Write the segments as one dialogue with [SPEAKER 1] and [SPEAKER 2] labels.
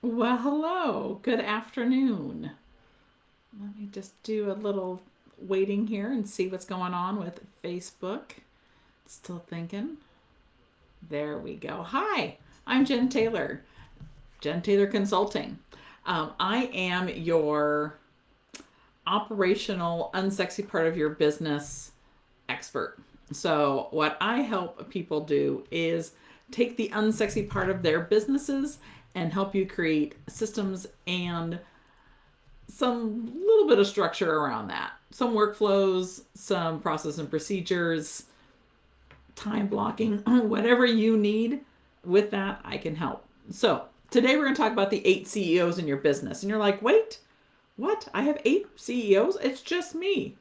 [SPEAKER 1] Well, hello. Good afternoon. Let me just do a little waiting here and see what's going on with Facebook. Still thinking. There we go. Hi, I'm Jen Taylor, Jen Taylor Consulting. I am your operational, unsexy part of your business expert. So, what I help people do is take the unsexy part of their businesses and help you create systems and some little bit of structure around that. Some workflows, some process and procedures, time blocking, whatever you need with that, I can help. So, today we're going to talk about the 8 CEOs in your business. And you're like, wait, what? I have 8 CEOs? It's just me.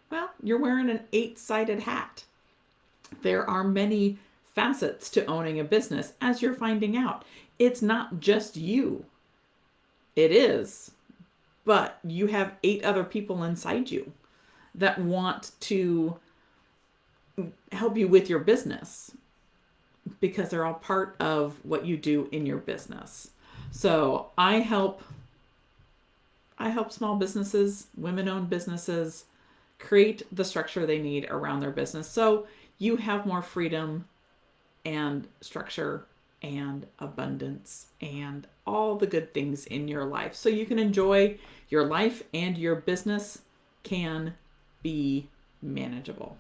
[SPEAKER 1] Well, you're wearing an 8 sided hat. There are many facets to owning a business, as you're finding out. It's not just you, it is, but you have 8 other people inside you that want to help you with your business because they're all part of what you do in your business. So I help small businesses, women-owned businesses create the structure they need around their business so you have more freedom and structure and abundance and all the good things in your life so you can enjoy your life and your business can be manageable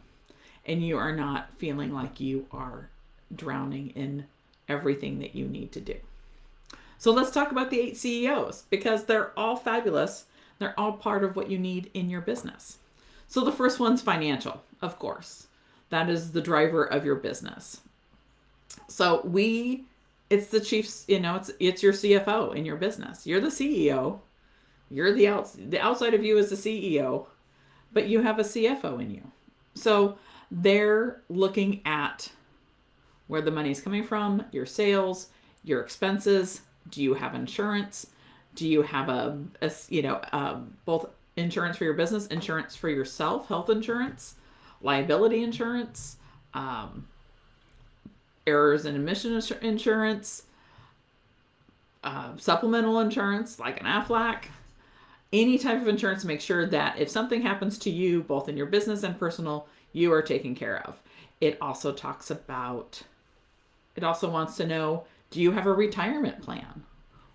[SPEAKER 1] and you are not feeling like you are drowning in everything that you need to do. So let's talk about the 8 CEOs because they're all fabulous. They're all part of what you need in your business. So the first one's financial, of course. That is the driver of your business. So it's the chief's, it's your CFO in your business. You're the CEO. You're the outside of you is the CEO, but you have a CFO in you. So they're looking at where the money's coming from, your sales, your expenses. Do you have insurance? Do you have both insurance for your business, insurance for yourself, health insurance, liability insurance, errors and omission insurance, supplemental insurance like an Aflac, any type of insurance to make sure that if something happens to you, both in your business and personal, you are taken care of. It also wants to know, do you have a retirement plan?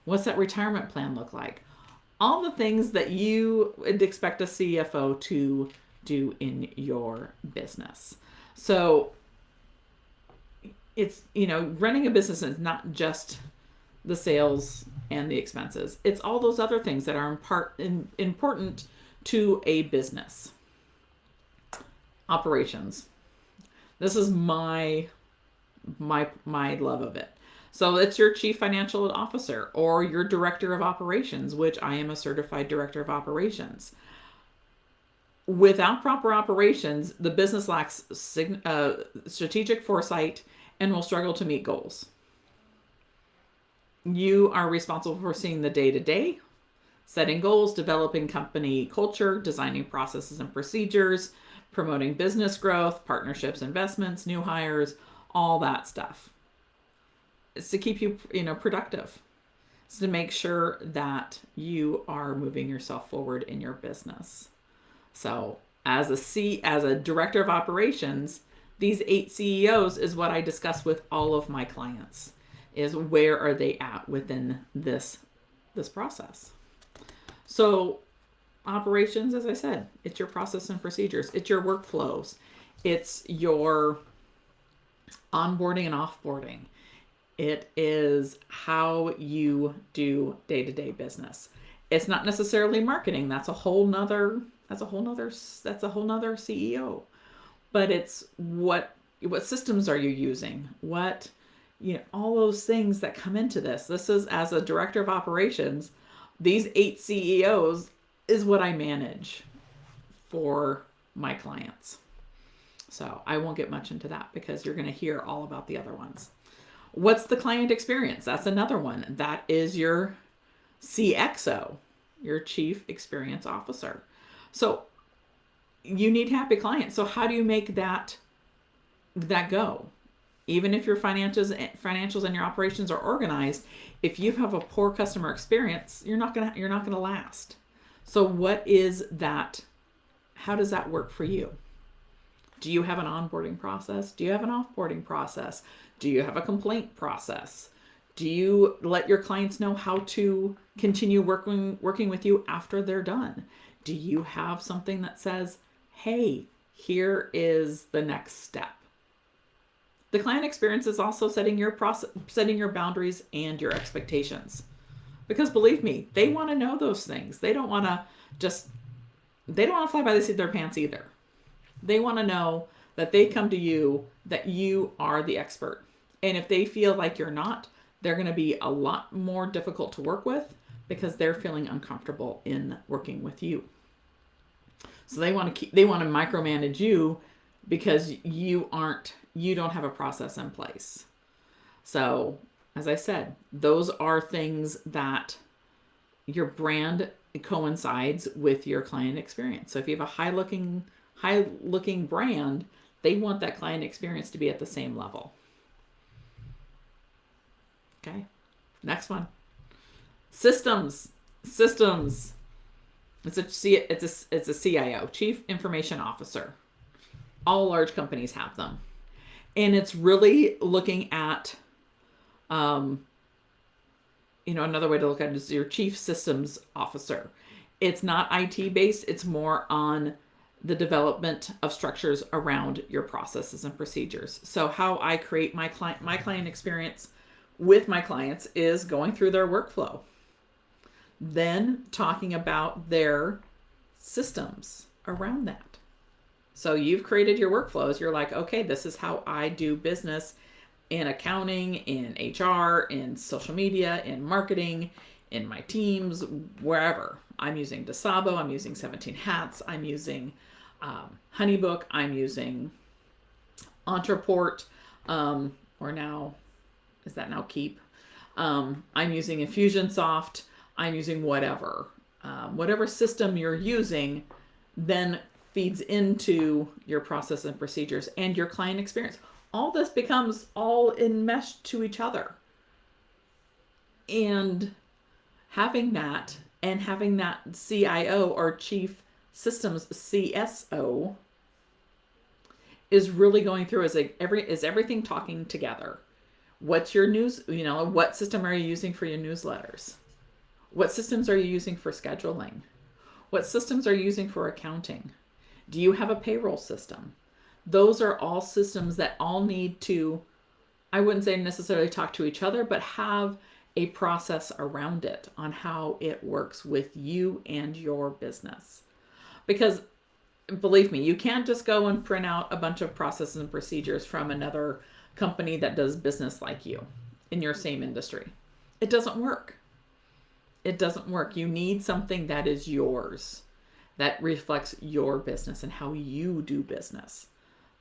[SPEAKER 1] What's that retirement plan look like? All the things that you would expect a CFO to do in your business. So it's, running a business is not just the sales and the expenses. It's all those other things that are important to a business. Operations. This is my love of it. So it's your chief financial officer or your director of operations, which I am a certified director of operations. Without proper operations, the business lacks strategic foresight and will struggle to meet goals. You are responsible for seeing the day to day, setting goals, developing company culture, designing processes and procedures, promoting business growth, partnerships, investments, new hires, all that stuff. It's to keep you, productive. It's to make sure that you are moving yourself forward in your business. So, as a director of operations, these 8 CEOs is what I discuss with all of my clients. Is where are they at within this process? So, operations, as I said, it's your process and procedures, it's your workflows, it's your onboarding and offboarding. It is how you do day-to-day business. It's not necessarily marketing. That's a whole nother CEO. But it's what systems are you using? What, all those things that come into this. This is, as a director of operations, these 8 CEOs is what I manage for my clients. So I won't get much into that because you're going to hear all about the other ones. What's the client experience? That's another one. That is your CXO, your chief experience officer. So you need happy clients. So how do you make that go? Even if your financials and your operations are organized, if you have a poor customer experience, you're not gonna last. So what is that? How does that work for you? Do you have an onboarding process? Do you have an offboarding process? Do you have a complaint process? Do you let your clients know how to continue working with you after they're done? Do you have something that says, hey, here is the next step? The client experience is also setting your boundaries and your expectations. Because believe me, they want to know those things. They don't want to fly by the seat of their pants either. They want to know that they come to you, that you are the expert. And if they feel like you're not, they're going to be a lot more difficult to work with because they're feeling uncomfortable in working with you. So they want to micromanage you because you don't have a process in place. So, as I said, those are things that your brand coincides with your client experience. So if you have a high looking brand, they want that client experience to be at the same level. Okay. Next one. Systems. It's a CIO, Chief Information Officer. All large companies have them. And it's really looking at, another way to look at it is your Chief Systems Officer. It's not IT based. It's more on the development of structures around your processes and procedures. So how I create my client experience with my clients is going through their workflow, then talking about their systems around that. So you've created your workflows. You're like, okay, this is how I do business in accounting, in HR, in social media, in marketing, in my teams, wherever. I'm using Dasabo, I'm using 17 Hats, I'm using Honeybook, I'm using Ontraport, or now, is that now Keep? I'm using Infusionsoft, I'm using whatever. Whatever system you're using then feeds into your process and procedures and your client experience. All this becomes all enmeshed to each other. And having that CIO or Chief Systems CSO is really going through is everything talking together. What's your news, what system are you using for your newsletters? What systems are you using for scheduling? What systems are you using for accounting? Do you have a payroll system? Those are all systems that all need to, I wouldn't say necessarily talk to each other, but have a process around it on how it works with you and your business. Because believe me, you can't just go and print out a bunch of processes and procedures from another company that does business like you in your same industry. It doesn't work. It doesn't work. You need something that is yours, that reflects your business and how you do business.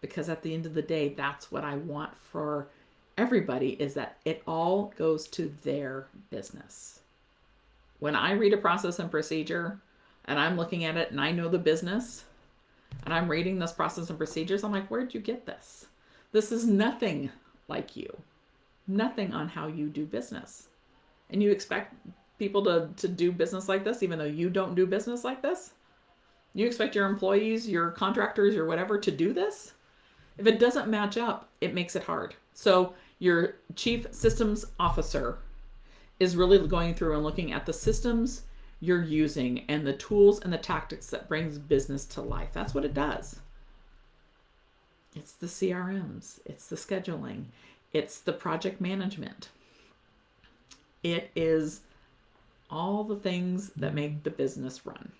[SPEAKER 1] Because at the end of the day, that's what I want for everybody, is that it all goes to their business. When I read a process and procedure and I'm looking at it and I know the business and I'm reading this process and procedures, I'm like, where'd you get this? This is nothing like you. Nothing on how you do business. And you expect people to do business like this, even though you don't do business like this? You expect your employees, your contractors, your whatever to do this? If it doesn't match up, it makes it hard. So your Chief Systems Officer is really going through and looking at the systems you're using and the tools and the tactics that brings business to life. That's what it does. It's the CRMs, it's the scheduling, it's the project management. It is all the things that make the business run.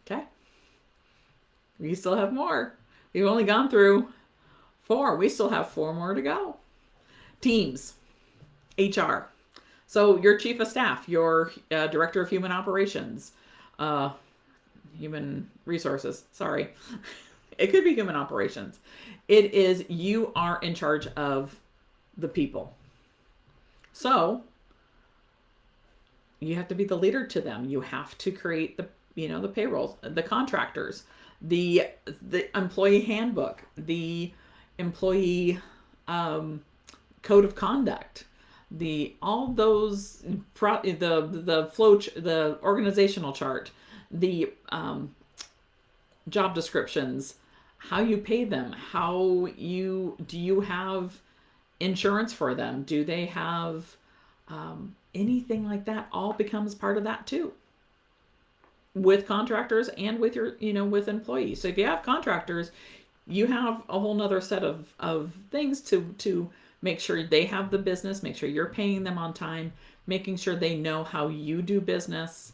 [SPEAKER 1] Okay. We still have more. We've only gone through 4. We still have 4 more to go. Teams, HR. So your chief of staff, your director of human operations, human resources, sorry. It could be human operations. It is, you are in charge of the people. So you have to be the leader to them. You have to create the payrolls, the contractors, the employee handbook, the employee code of conduct, all those the flow, the organizational chart, the job descriptions, how you pay them, do you have insurance for them? Do they have anything like that? All becomes part of that too, with contractors and with your, with employees. So if you have contractors, you have a whole nother set of things to make sure they have the business, make sure you're paying them on time, making sure they know how you do business.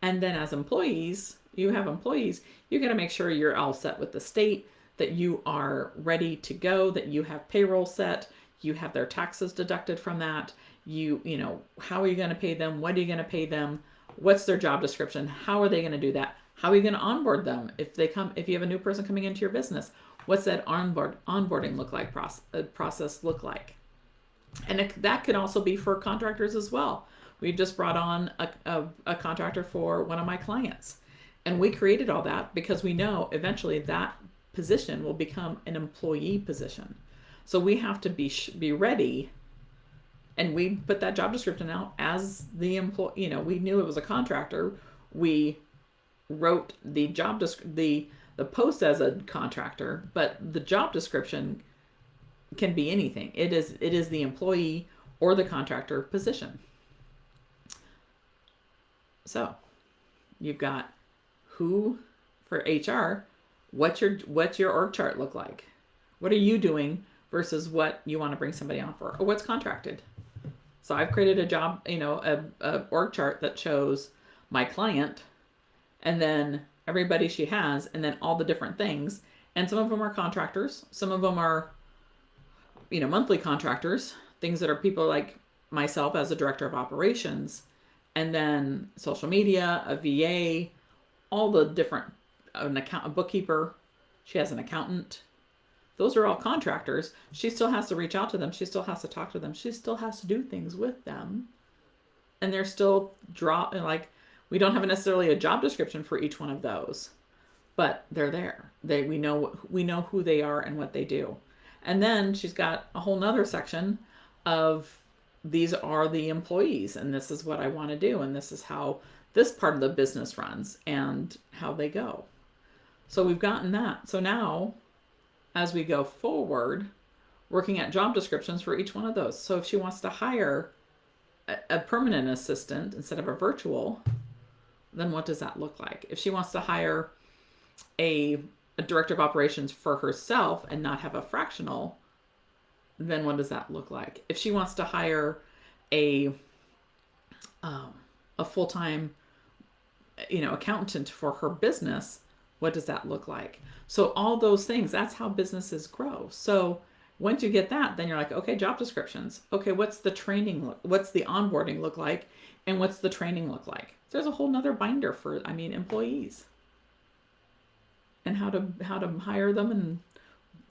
[SPEAKER 1] And then as employees, you got to make sure you're all set with the state, that you are ready to go, that you have payroll set, you have their taxes deducted from that. How are you going to pay them? What are you going to pay them? What's their job description? How are they going to do that? How are you going to onboard them? If you have a new person coming into your business, what's that onboarding look like, process look like? And that could also be for contractors as well. We just brought on a contractor for one of my clients, and we created all that because we know eventually that position will become an employee position. So we have to be ready. And we put that job description out as the employee. We knew it was a contractor. We wrote the the post as a contractor, but the job description can be anything. It is the employee or the contractor position. So you've got who for HR. What's your org chart look like? What are you doing versus what you want to bring somebody on for, or what's contracted? So I've created a job, a org chart that shows my client and then everybody she has, and then all the different things. And some of them are contractors. Some of them are, monthly contractors, things that are people like myself as a director of operations, and then social media, a VA, all the different, a bookkeeper. She has an accountant. Those are all contractors. She still has to reach out to them. She still has to talk to them. She still has to do things with them. And they're still we don't have necessarily a job description for each one of those, but they're there. We know who they are and what they do. And then she's got a whole nother section of these are the employees, and this is what I want to do, and this is how this part of the business runs and how they go. So we've gotten that. So now, as we go forward, working at job descriptions for each one of those. So if she wants to hire a permanent assistant instead of a virtual, then what does that look like? If she wants to hire a director of operations for herself and not have a fractional, then what does that look like? If she wants to hire a full-time, accountant for her business, what does that look like? So all those things, that's how businesses grow. So once you get that, then you're like, okay, job descriptions. Okay, what's the training what's the onboarding look like? And what's the training look like? There's a whole nother binder for, employees. And how to hire them and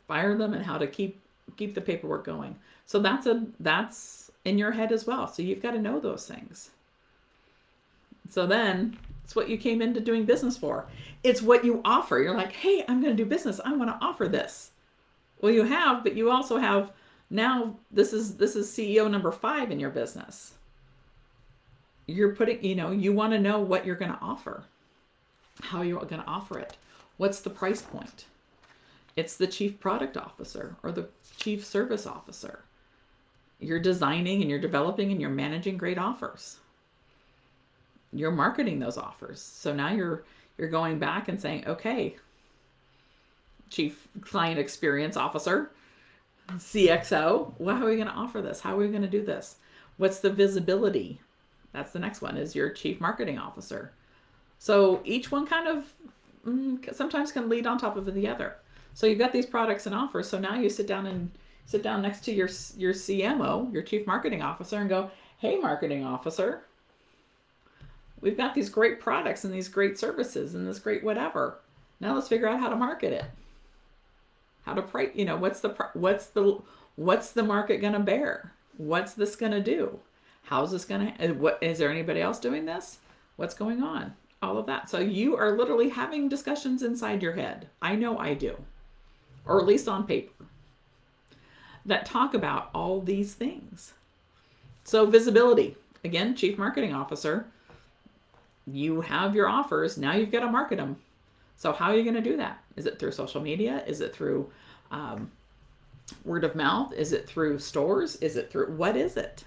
[SPEAKER 1] fire them and how to keep the paperwork going. So that's in your head as well. So you've got to know those things. So then it's what you came into doing business for. It's what you offer. You're like, hey, I'm going to do business. I want to offer this. Well, you have, but you also have now this is CEO number 5 in your business. You're putting, you want to know what you're going to offer, how you're going to offer it. What's the price point? It's the chief product officer or the chief service officer. You're designing and you're developing and you're managing great offers. You're marketing those offers. So now you're going back and saying, okay, chief client experience officer, CXO, how are we going to offer this? How are we going to do this? What's the visibility? That's the next one, is your chief marketing officer. So each one kind of sometimes can lead on top of the other. So you've got these products and offers. So now you sit down next to your CMO, your chief marketing officer, and go, hey, marketing officer, we've got these great products and these great services and this great whatever. Now let's figure out how to market it. How to price, what's the market going to bear? What's this going to do? How's this going to, what, is there anybody else doing this? What's going on? All of that. So you are literally having discussions inside your head. I know I do, or at least on paper, that talk about all these things. So visibility, again, chief marketing officer, you have your offers. Now you've got to market them. So how are you going to do that? Is it through social media? Is it through word of mouth? Is it through stores? Is it through, what is it?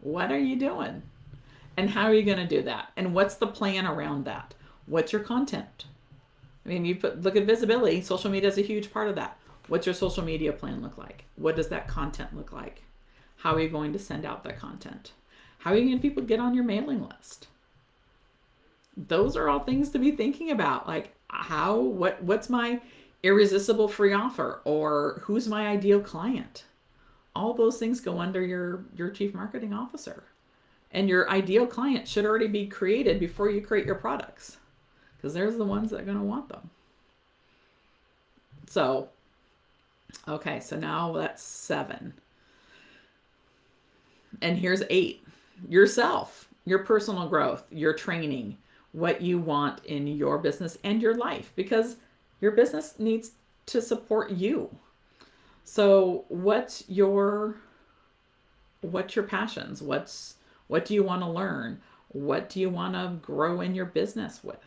[SPEAKER 1] What are you doing? And how are you going to do that? And what's the plan around that? What's your content? I mean, look at visibility. Social media is a huge part of that. What's your social media plan look like? What does that content look like? How are you going to send out that content? How are you going to people get on your mailing list? Those are all things to be thinking about. Like what's my irresistible free offer, or who's my ideal client? All those things go under your chief marketing officer. And your ideal client should already be created before you create your products, because there's the ones that are going to want them. So, okay, so now that's 7. And here's 8. Yourself, your personal growth, your training, what you want in your business and your life, because your business needs to support you. So what's your passions? What do you want to learn? What do you want to grow in your business with?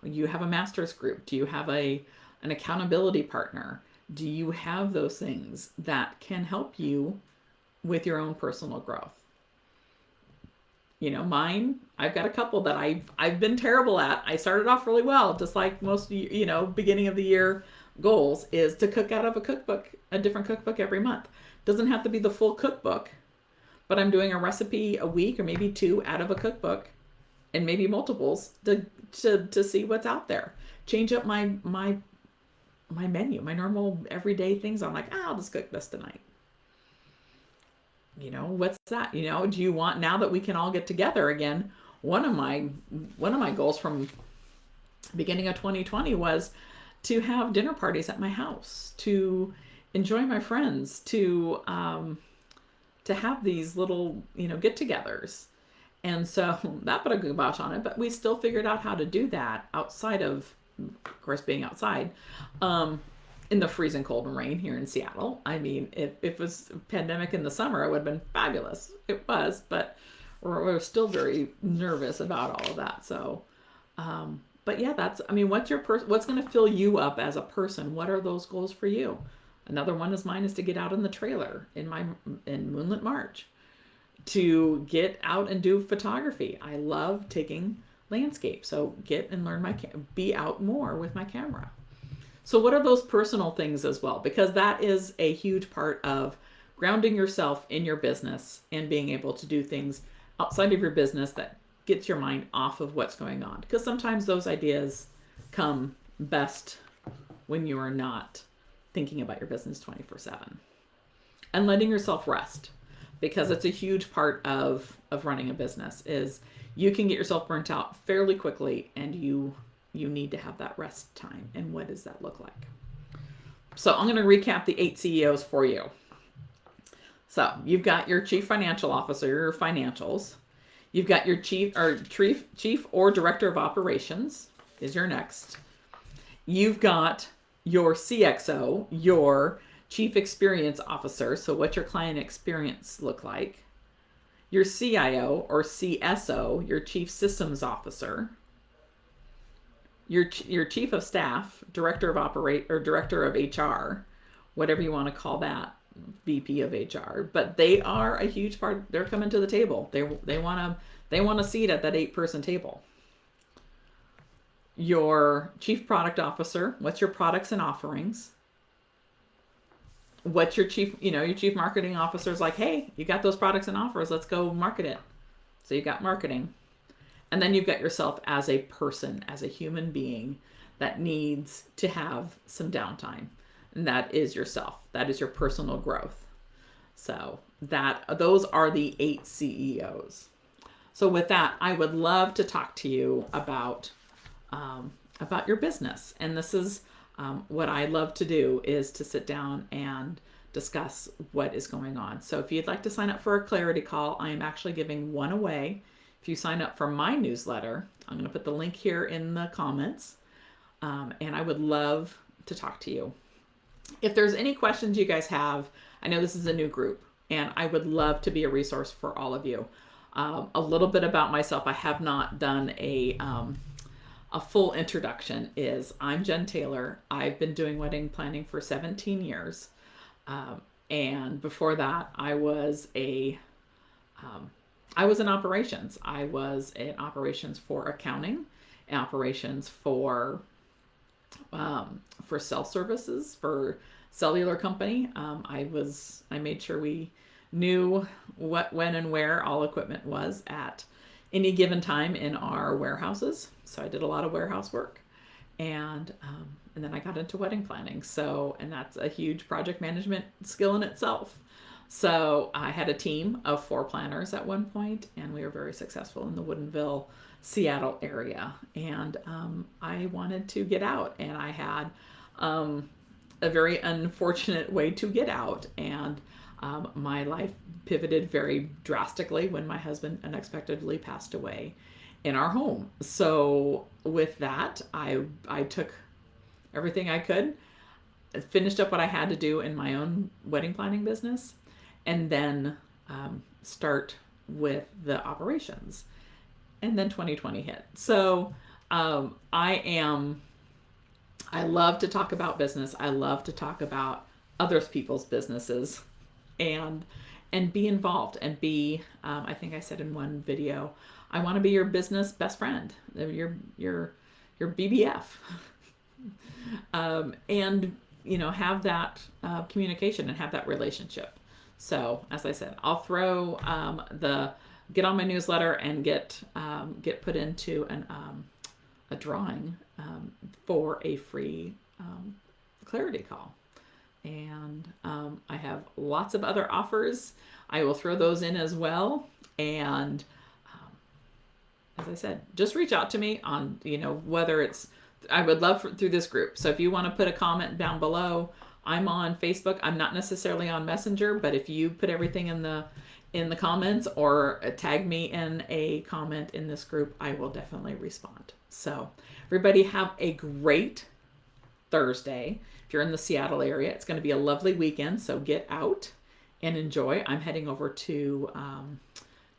[SPEAKER 1] You have a master's group. Do you have an accountability partner? Do you have those things that can help you with your own personal growth? You know, mine, I've got a couple that I've been terrible at. I started off really well, just like most, beginning of the year goals is to cook out of a cookbook, a different cookbook every month. Doesn't have to be the full cookbook, but I'm doing a recipe a week or maybe 2 out of a cookbook, and maybe multiples to see what's out there. Change up my menu, my normal everyday things. I'm like, I'll just cook this tonight. What's that? Do you want, now that we can all get together again, one of my goals from beginning of 2020 was to have dinner parties at my house, to enjoy my friends, to have these little, get-togethers. And so that put a kibosh on it, but we still figured out how to do that outside of course, being outside. In the freezing cold and rain here in Seattle. I mean, if it was a pandemic in the summer, it would have been fabulous. It was, but we're still very nervous about all of that. So, but yeah, what's what's going to fill you up as a person? What are those goals for you? Another one is mine is to get out in the trailer in Moonlit March, to get out and do photography. I love taking landscape. So get and learn be out more with my camera. So what are those personal things as well? Because that is a huge part of grounding yourself in your business and being able to do things outside of your business that gets your mind off of what's going on. Because sometimes those ideas come best when you are not thinking about your business 24/7. And letting yourself rest, because it's a huge part of running a business, is you can get yourself burnt out fairly quickly, and you need to have that rest time. And what does that look like? So I'm going to recap the 8 CEOs for you. So you've got your chief financial officer, your financials. You've got your chief or director of operations is your next. You've got your CXO, your chief experience officer. So what's your client experience look like? Your CIO or CSO, your chief systems officer. Your chief of staff, director of HR, whatever you want to call that, VP of HR. But they are a huge part. They're coming to the table. They want a seat at that 8-person table. Your chief product officer, what's your products and offerings? What's your chief marketing officer is like, hey, you got those products and offers, let's go market it. So you got marketing. And then you've got yourself as a person, as a human being that needs to have some downtime. And that is yourself. That is your personal growth. So those are the 8 CEOs. So with that, I would love to talk to you about your business. And this is what I love to do, is to sit down and discuss what is going on. So if you'd like to sign up for a clarity call, I am actually giving one away. If you sign up for my newsletter, I'm going to put the link here in the comments. And I would love to talk to you. If there's any questions you guys have, I know this is a new group. and I would love to be a resource for all of you. A little bit about myself. I have not done a full introduction. Is I'm Jen Taylor. I've been doing wedding planning for 17 years. And before that, I was in operations. I was in operations for accounting, and operations for cell services for cellular company. I made sure we knew what, when, and where all equipment was at any given time in our warehouses. So I did a lot of warehouse work, and then I got into wedding planning. So, and that's a huge project management skill in itself. So I had a team of 4 planners at one point, and we were very successful in the Woodinville, Seattle area. And I wanted to get out, and I had a very unfortunate way to get out. And my life pivoted very drastically when my husband unexpectedly passed away in our home. So with that, I took everything I could, finished up what I had to do in my own wedding planning business, and then start with the operations. And then 2020 hit. So I love to talk about business. I love to talk about other people's businesses, and be involved, and be, I think I said in one video, I want to be your business best friend, your BBF, and have that communication and have that relationship. So as I said, I'll throw get on my newsletter and get put into a drawing for a free clarity call. And I have lots of other offers. I will throw those in as well. And as I said, just reach out to me on, whether it's, I would love through this group. So if you want to put a comment down below, I'm on Facebook. I'm not necessarily on Messenger, but if you put everything in the comments, or tag me in a comment in this group, I will definitely respond. So everybody have a great Thursday. If you're in the Seattle area, it's going to be a lovely weekend, so get out and enjoy. I'm heading over to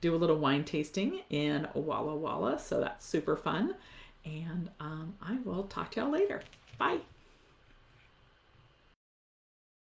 [SPEAKER 1] do a little wine tasting in Walla Walla, so that's super fun. And I will talk to y'all later. Bye.